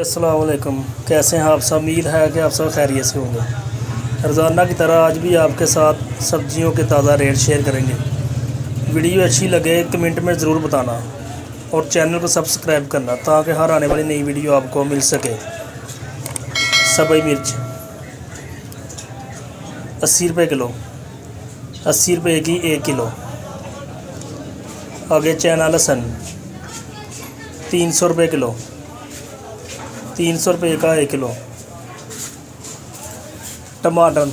अस्सलाम वालेकुम। कैसे हैं आप सब? उम्मीद है कि आप सब खैरियत से होंगे। रोज़ाना की तरह आज भी आपके साथ सब्जियों के ताज़ा रेट शेयर करेंगे। वीडियो अच्छी लगे कमेंट में ज़रूर बताना और चैनल को सब्सक्राइब करना ताकि हर आने वाली नई वीडियो आपको मिल सके। सबई मिर्च 80 रुपये किलो, 80 रुपये की 1 किलो। आगे चाइना लहसुन 300 रुपये किलो, 300 रुपये का 1 किलो। टमाटर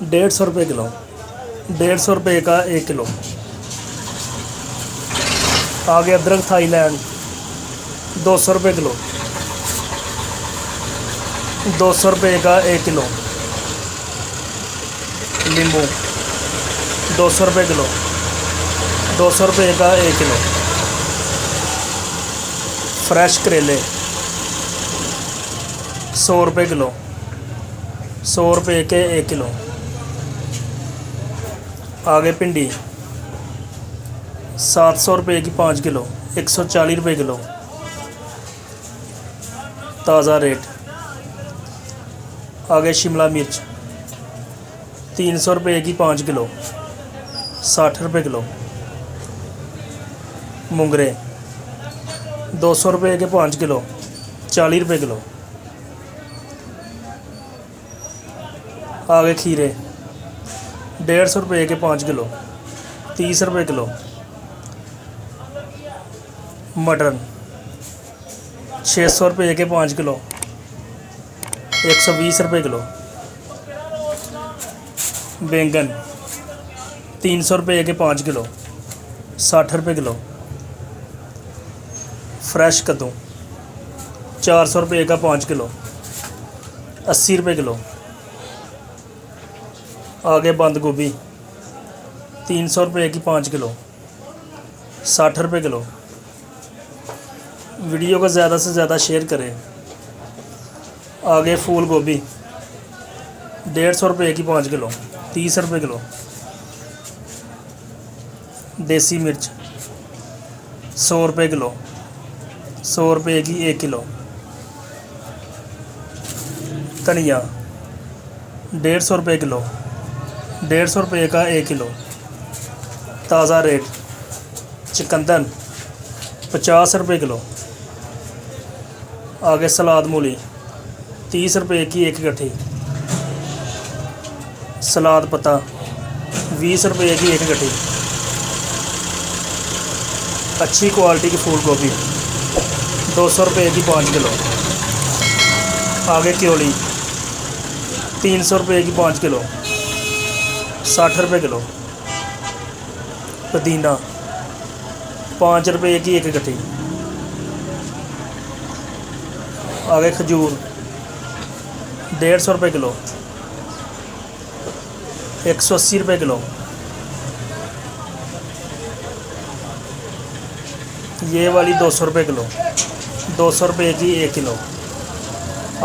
150 रुपये किलो, 150 रुपये का 1 किलो। आगे अदरक थाईलैंड 200 रुपये किलो, 200 रुपये का 1 किलो। नींबू 200 रुपये किलो, 200 रुपये का 1 किलो। फ्रेश करेले 100 रुपये किलो, 100 रुपये के 1 किलो। आगे भिंडी 700 रुपये की 5 किलो, 140 रुपये किलो ताज़ा रेट। आगे शिमला मिर्च 300 रुपये की 5 किलो, 60 रुपये किलो। मुंगरे 200 रुपये के 5 किलो, 40 रुपये किलो। आगे खीरे 150 रुपये के 5 किलो, 30 रुपये किलो। मटर 600 रुपये के 5 किलो, 120 रुपये किलो। बैंगन 300 रुपये के 5 किलो, 60 रुपये किलो। फ्रेश कद्दू 400 रुपये का 5 किलो, 80 रुपये किलो। आगे बंद गोभी 300 रुपये की 5 किलो, 60 रुपये किलो। वीडियो को ज़्यादा से ज़्यादा शेयर करें। आगे फूल गोभी 150 रुपये की 5 किलो, 30 रुपये किलो। देसी मिर्च 100 रुपये किलो, 100 रुपये की 1 किलो। धनिया 150 रुपये किलो, 150 रुपये का 1 किलो ताज़ा रेट। चुकंदर 50 रुपये किलो। आगे सलाद मूली 30 रुपये की 1 गट्ठी। सलाद पत्ता 20 रुपये की 1 गट्ठी। अच्छी क्वालिटी की फूल गोभी 200 रुपये की 5 किलो। आगे क्योली 300 रुपये की 5 किलो, 60 रुपये किलो। पुदीना 5 रुपये की 1 गट्ठी। आगे खजूर 150 रुपये किलो, 180 रुपये किलो। ये वाली 200 रुपये किलो, 200 रुपये की 1 किलो।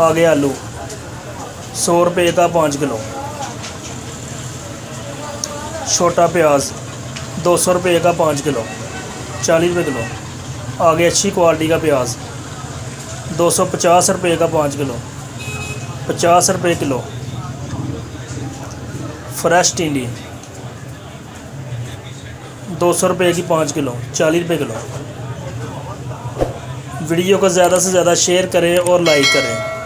आगे आलू 100 रुपये का 5 किलो। छोटा प्याज 200 रुपये का 5 किलो, 40 रुपये किलो। आगे अच्छी क्वालिटी का प्याज 250 रुपये का 5 किलो, 50 रुपये किलो। फ्रेश टिंडी 200 रुपये की 5 किलो, 40 रुपये किलो। वीडियो को ज़्यादा से ज़्यादा शेयर करें और लाइक करें।